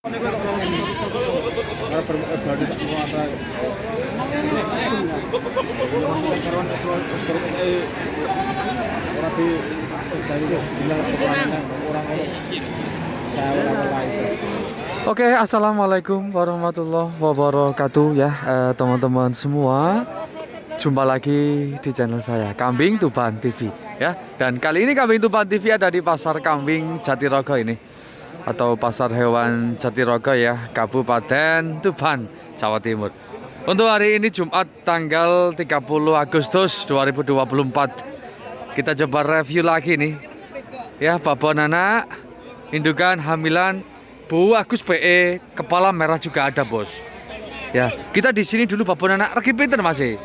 Oke, assalamualaikum warahmatullahi wabarakatuh ya teman-teman semua. Jumpa lagi di channel saya Kambing Tuban TV ya. Dan kali ini Kambing Tuban TV ada di Pasar Kambing Jatirogo ini, atau Pasar Hewan Jatirogo ya, Kabupaten Tuban, Jawa Timur. Untuk hari ini Jumat tanggal 30 Agustus 2024. Kita coba review lagi nih ya, babon anak, indukan, hamilan, Bu Agus PE, kepala merah juga ada bos. Ya, kita di sini dulu babon anak regi pinten Mas? 45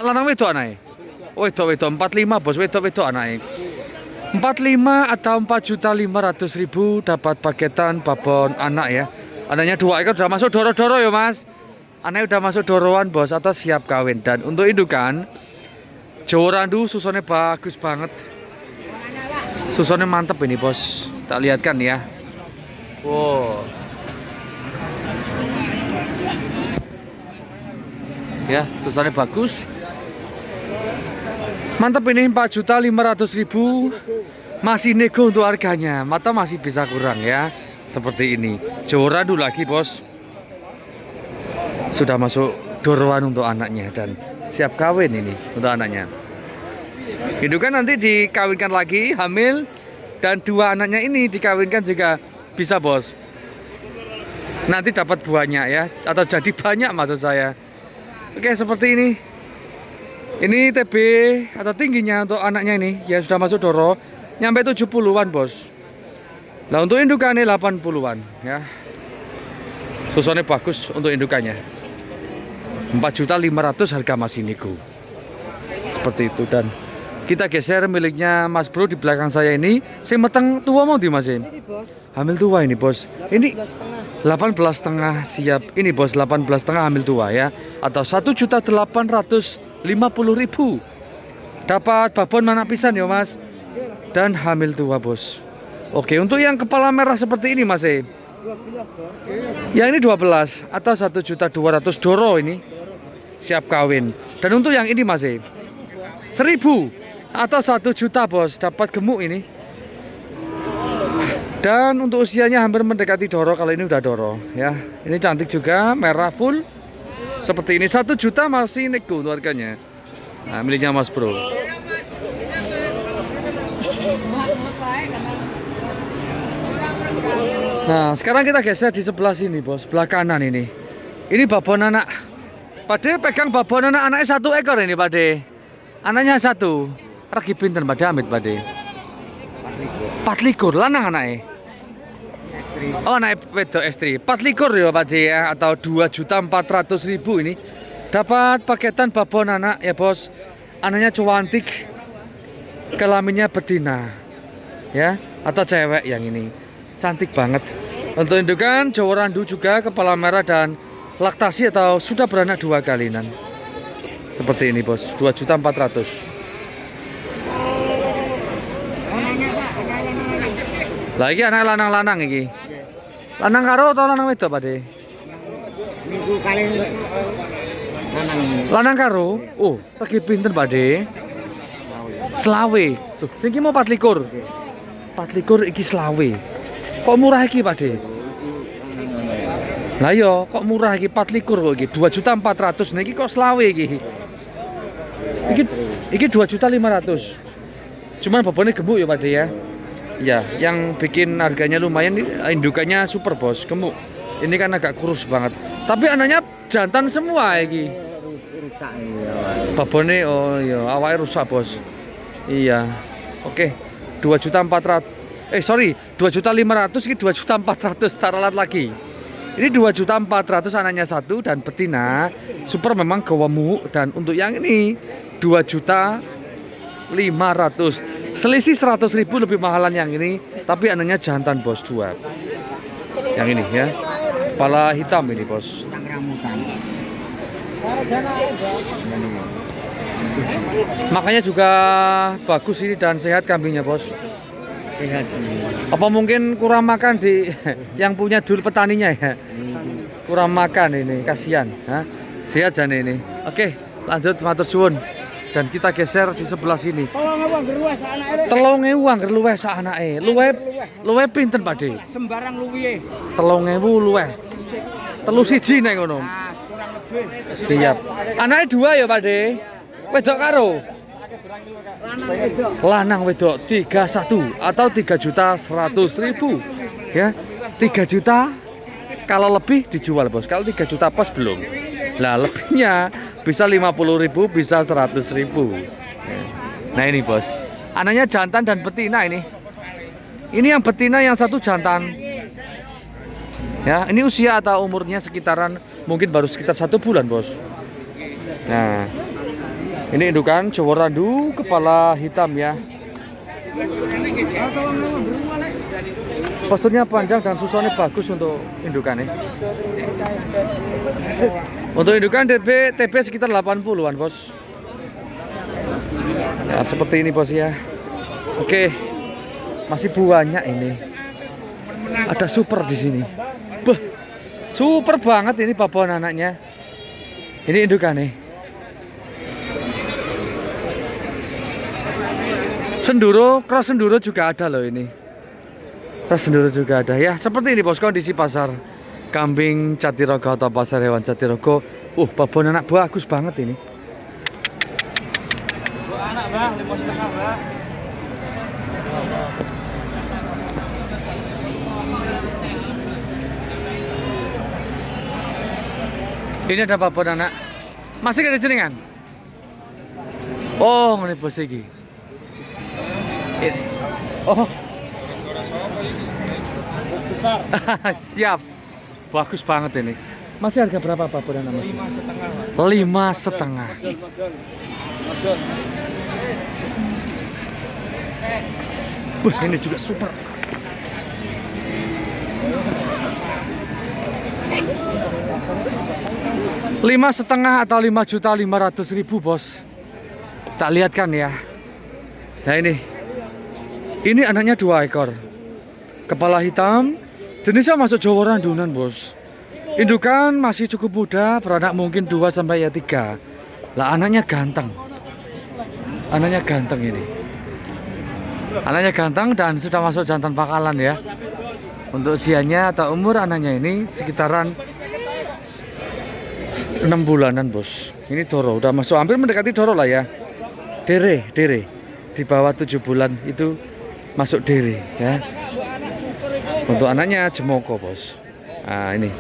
lanang wedok anake. Wedok 45 bos, wedok anake. 45 atau 4.500.000 dapat paketan babon anak ya. Anaknya 2 ekor udah masuk doro-doro ya Mas. Anaknya udah masuk doroan bos, atau siap kawin. Dan untuk indukan Jawa Randu susunnya bagus banget. Susunnya mantep ini bos. Tak lihatkan ya. Wow. Ya, susunnya bagus. Mantep ini 4.500.000. Masih nego untuk harganya. Mata masih bisa kurang ya. Seperti ini. Jawa Randu lagi bos. Sudah masuk doroan untuk anaknya dan siap kawin ini untuk anaknya. Indukan nanti dikawinkan lagi, hamil, dan 2 anaknya ini dikawinkan juga bisa bos. Nanti dapat banyak ya, atau jadi banyak maksud saya. Oke, seperti ini. Ini TB atau tingginya untuk anaknya ini ya, sudah masuk doro, nyampe 70-an bos. Nah untuk indukannya 80-an ya. Susunnya bagus untuk indukannya. 4.500.000 harga masih nego. Seperti itu. Dan kita geser miliknya Mas Bro di belakang saya ini. Saya meteng tua mau di Mas. Hamil tua ini bos. Ini 18,5 siap. Ini bos 18,5 hamil tua ya. Atau 1.850.000. Dapat babon mana pisan ya Mas. Dan hamil tua bos. Oke, untuk yang kepala merah seperti ini Mas. Yang ini 12 atau 1.200.000 doro ini. Siap kawin. Dan untuk yang ini Mas 1.000 atau 1 juta bos, dapat gemuk ini. Dan untuk usianya hampir mendekati doro, kalau ini udah doro ya. Ini cantik juga, merah full. Seperti ini 1 juta masih nego untuk harganya. Nah, miliknya Mas Bro. Nah, sekarang kita geser di sebelah sini bos, sebelah kanan ini. Ini babon anak. Pade pegang babon anak, anaknya 1 ekor ini Pade. Anaknya 1. Regi pinten Pade amit Pade? 4 lanang anaknya. Oh, anak wedok istri. 4 ya Pade ya, atau 2.400.000 ini. Dapat paketan babon anak ya bos. Anaknya cantik. Kelaminnya betina. Ya, atau cewek yang ini. Cantik banget. Untuk indukan Jawa Randu juga, kepala merah dan laktasi atau sudah beranak 2 kalinan. Seperti ini bos, 2.400.000. Lagi anak lanang-lanang ini. Lanang karo atau lanang wedok Pade? Lanang karo. Oh, lagi pinten Pade? Selawe. Tuh, sing iki mau 24. 24 iki selawe. Kok murah iki Pade? Lah yo, kok murah iki 24 kok iki. 2.400.000 niki kok selawe iki. Iki 2.500.000. Cuman babonnya gemuk ya Pade ya. Ya, yang bikin harganya lumayan indukannya super bos, gemuk. Ini kan agak kurus banget. Tapi anaknya jantan semua iki. Babonnya oh iya, awalnya rusak bos. Iya. Oke. 2.400.000. 2.500.000 ini 2.400.000 taruh lagi. Ini 2.400.000 anaknya 1 dan betina super memang gemuk. Dan untuk yang ini 2.500.000. Selisih 100.000 lebih mahalan yang ini, tapi anaknya jantan bos 2. Yang ini ya. Kepala hitam ini bos. Makanya juga bagus ini dan sehat kambingnya bos. Sehat. Apa mungkin kurang makan di yang punya dul petaninya ya? Kurang makan ini, kasihan. Hah? Sehat jane ini. Oke, lanjut matur suwun. Dan kita geser di sebelah sini. Telung ewu angger luweh sak anake. Luweh pinten, Pakde? Sembarang luwihe. 3.000 luweh. Telu siji nek ngono. Nah, kurang lebih. Siap. Anake dua ya, Pakde? Wedok karo? Lanang wedok 31 atau 3.100.000 ya. 3 juta kalau lebih dijual, Bos. Kalau 3 juta pas belum. Lah lebihnya bisa 50.000, bisa 100.000. Nah ini, Bos. Anaknya jantan dan betina ini. Ini yang betina, yang satu jantan. Ya, ini usia atau umurnya sekitaran mungkin baru sekitar 1 bulan, Bos. Nah, ini indukan Jawa Randu kepala hitam ya. Posturnya panjang dan susuannya bagus untuk indukannya. Untuk indukan TB sekitar 80-an, Bos. Ya, seperti ini, Bos ya. Oke. Masih banyak ini. Ada super di sini. Beh, super banget ini babon anaknya. Ini indukannya. Senduro, cross senduro juga ada loh ini. Cross senduro juga ada ya. Seperti ini, Bos, kondisi pasar kambing Jatirogo atau pasar hewan Jatirogo. Babon anak bagus banget ini. Anak, Bang, 5,5, Bang. Ini ada babon anak. Masih ada jenengan? Oh, ini Bos iki. Ini. Oh. Besar. Siap. Bagus banget ini. Masih harga berapa babon anak, Mas? 5,5. 5,5. Ini juga super. 5,5 atau 5.500.000, Bos. Tak lihat kan ya. Nah ini anaknya 2 ekor. Kepala hitam, jenisnya masuk Jawa Randunan, Bos. Indukan masih cukup muda, beranak mungkin 2 sampai 3. Lah anaknya ganteng. Anaknya ganteng ini. Anaknya ganteng dan sudah masuk jantan pakalan ya. Untuk usianya atau umur anaknya ini sekitaran 6 bulanan, Bos. Ini Doro, udah masuk hampir mendekati Doro lah ya. Dere. Di bawah 7 bulan itu masuk Dere ya. Untuk anaknya Jemoko, Bos. Nah, ini.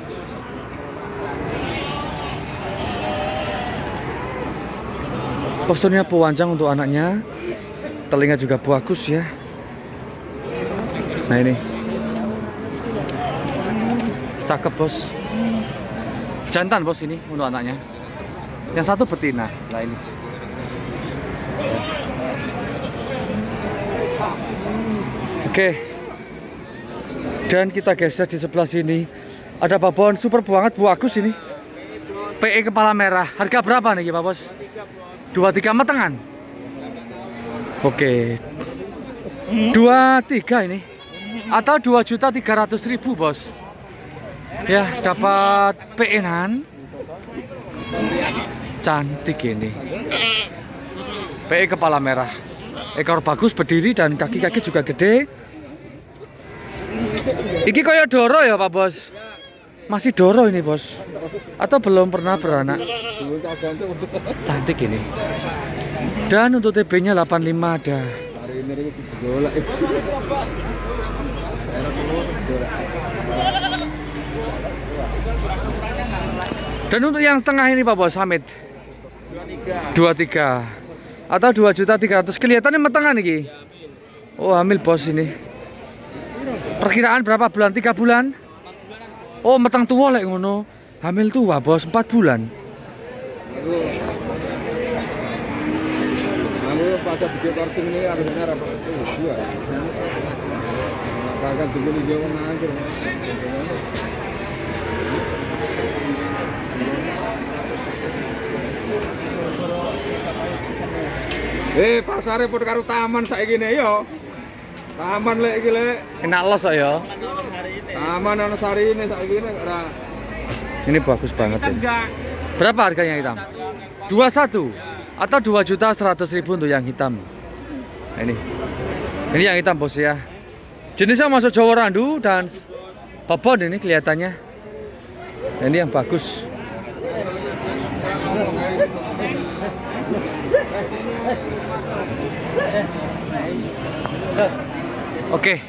Posturnya pewanjang untuk anaknya. Telinga juga bagus ya. Nah, ini. Cakep, Bos. Jantan, Bos, ini untuk anaknya. Yang satu betina. Nah, ini. Oke. Dan kita geser di sebelah sini. Ada babon super banget, bagus ini. PE kepala merah. Harga berapa nih, Pak Bos? 23 metengan. Oke. 23 ini. Atau 2.300.000, Bos. Ya, dapat PE-an. Cantik ini. PE kepala merah. Ekor bagus, berdiri dan kaki-kaki juga gede. Iki koyo Doro ya, Pak Bos? Masih Doro ini, Bos. Atau belum pernah beranak? Cantik ini. Dan untuk TB-nya 85 ada. Dan untuk yang setengah ini, Pak Bos, Hamid? 23. Atau 2.300.000. Kelihatannya metengan nih. Oh, hamil, Bos, ini. Perkiraan berapa bulan? 3 bulan? Oh, meteng tua lek ngono. Hamil tua, Bos, 4 bulan. Aku pas di kursi ini harusnya rapat itu dua. Kakak dulu dia mengajar. Pasare pun karo taman saiki ne yo. Aman lek iki lek. Enak los kok ya. Aman ana sarine saiki nek ora. Ini bagus banget ini. Enggak. Berapa harganya yang hitam? 21 atau 2.100.000 untuk yang hitam. Nah, ini yang hitam bos ya. Jenisnya masuk Jawa Randu dan babon ini kelihatannya. Nah, ini yang bagus. Oke.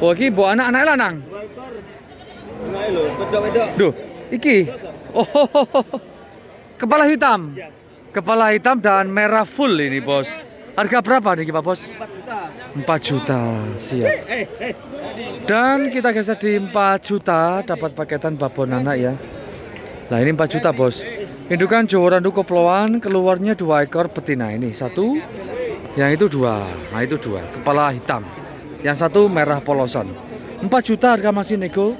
Oh iki mbok anak lanang. Duh, iki. Oh, kepala hitam. Kepala hitam dan merah full ini, Bos. Harga berapa nih, Pak Bos? 4 juta. Siap. Dan kita geser di 4 juta dapat paketan babon anak ya. Nah, ini 4 juta, Bos. Indukan Jawa Randu Koploan, keluarnya 2 ekor betina ini. 1, yang itu 2. Nah, itu 2. Kepala hitam. Yang 1 merah polosan. 4 juta harga masih nego.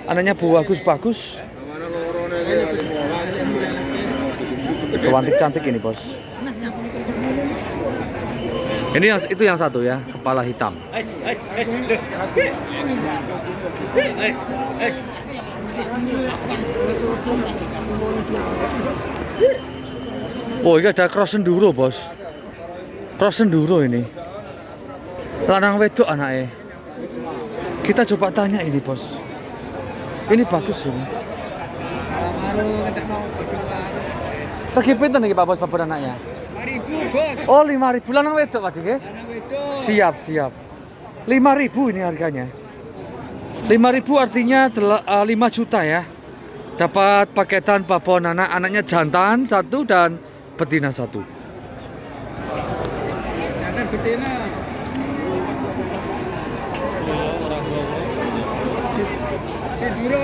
Anaknya bagus-bagus. Cantik-cantik ini, Bos. Ini itu yang 1 ya, kepala hitam. Oh, ini ada cross enduro, Bos. Cross enduro ini. Lanang wedok anaknya. Kita coba tanya ini, Bos. Ini bagus ini. Regi pinten iki Pak Bos babon anaknya? 5.000, Bos. Oh, 5.000 lanang wedok Pak nggih? Lanang wedok. Siap. 5.000 ini harganya. 5.000 artinya 5 juta ya. Dapat paketan babon anak, anaknya jantan 1 dan betina 1. Jangan betina. Siduro.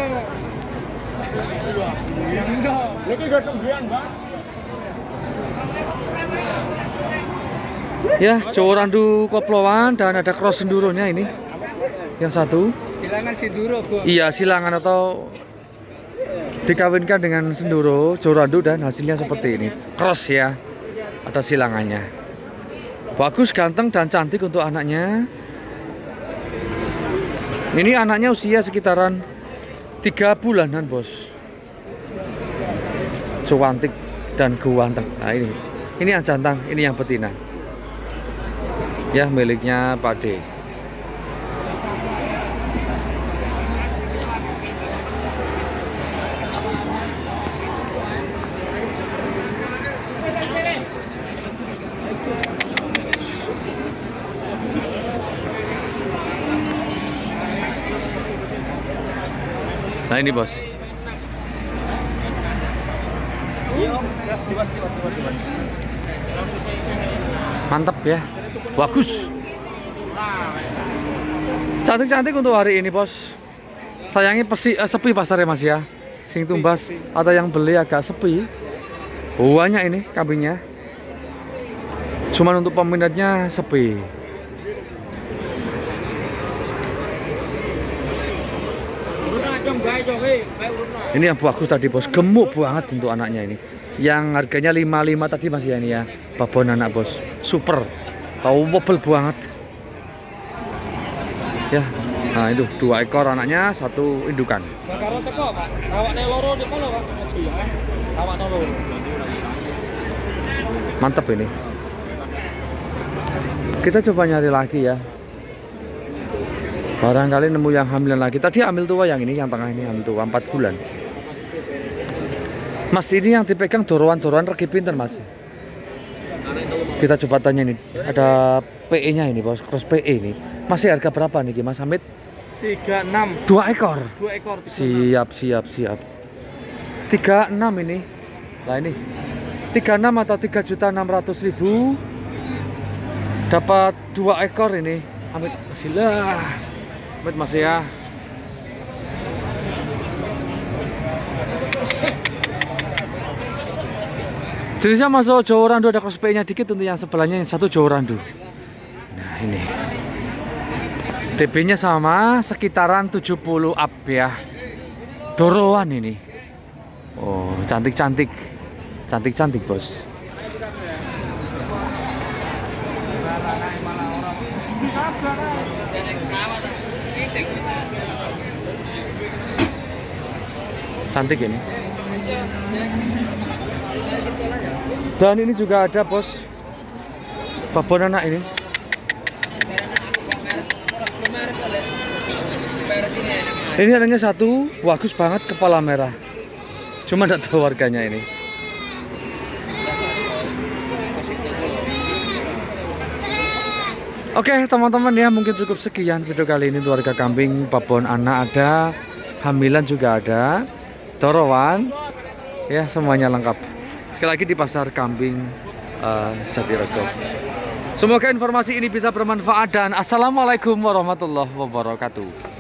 Lagi gak tungguan, Bang. Ya, Jawa Randu Koploan dan ada cross enduronya ini. Yang 1. Silangan Siduro, Bos. Iya, silangan atau dikawinkan dengan senduro Jawa Randu dan hasilnya seperti ini. Cross ya. Ada silangannya. Bagus, ganteng dan cantik untuk anaknya. Ini anaknya usia sekitaran 3 bulanan, Bos. Cantik dan ganteng. Nah, ini yang jantan, ini yang betina. Ya, miliknya Pak D. Nah, ini, Bos. Mantap ya. Bagus. Cantik-cantik untuk hari ini, Bos. Sayangnya sepi pasarnya, Mas ya. Sing tumbas ada yang beli agak sepi. Banyak ini kambingnya. Cuman untuk peminatnya sepi. Ini yang bagus tadi, Bos. Gemuk banget untuk anaknya ini. Yang harganya 55 tadi Mas ya ini ya. Babon anak, Bos. Super. Towable banget. Ya. Nah, itu 2 ekor anaknya, 1 indukan. Bakaro teko, Pak. Awakne loro di kono, Pak. Awakne loro. Mantap ini. Kita coba nyari lagi ya. Barangkali nemu yang hamilan lagi. Tadi hamil tua yang ini, yang tengah ini hamil tua 4 bulan. Mas, ini yang dipegang doroan-doroan regi pinten, Mas? Kita coba tanya nih. Ada PE-nya ini, Bos. Cross PE ini. Masih harga berapa nih, Mas Hamid? 36. 2 ekor. 2 ekor. Siap. 36 ini. Nah, ini 36 atau 3.600.000. Dapat 2 ekor ini. Hamid, silah. Hamid masih ya. Jenisnya masuk Jawa Randu, ada cross PE-nya dikit untuk yang sebelahnya, yang 1 Jawa Randu. Nah, ini. TB-nya sama, sekitaran 70 up ya. Doroan ini. Oh, cantik-cantik. Cantik-cantik, Bos. Cantik ini. Dan ini juga ada bos babon anak ini. Ini adanya satu, bagus banget, kepala merah. Cuma tidak tahu warganya ini. Oke teman-teman ya, mungkin cukup sekian video kali ini. Untuk harga kambing babon anak ada, hamilan juga ada, torowan, ya semuanya lengkap. Sekali lagi di pasar kambing Jatirogo. Semoga informasi ini bisa bermanfaat dan assalamualaikum warahmatullahi wabarakatuh.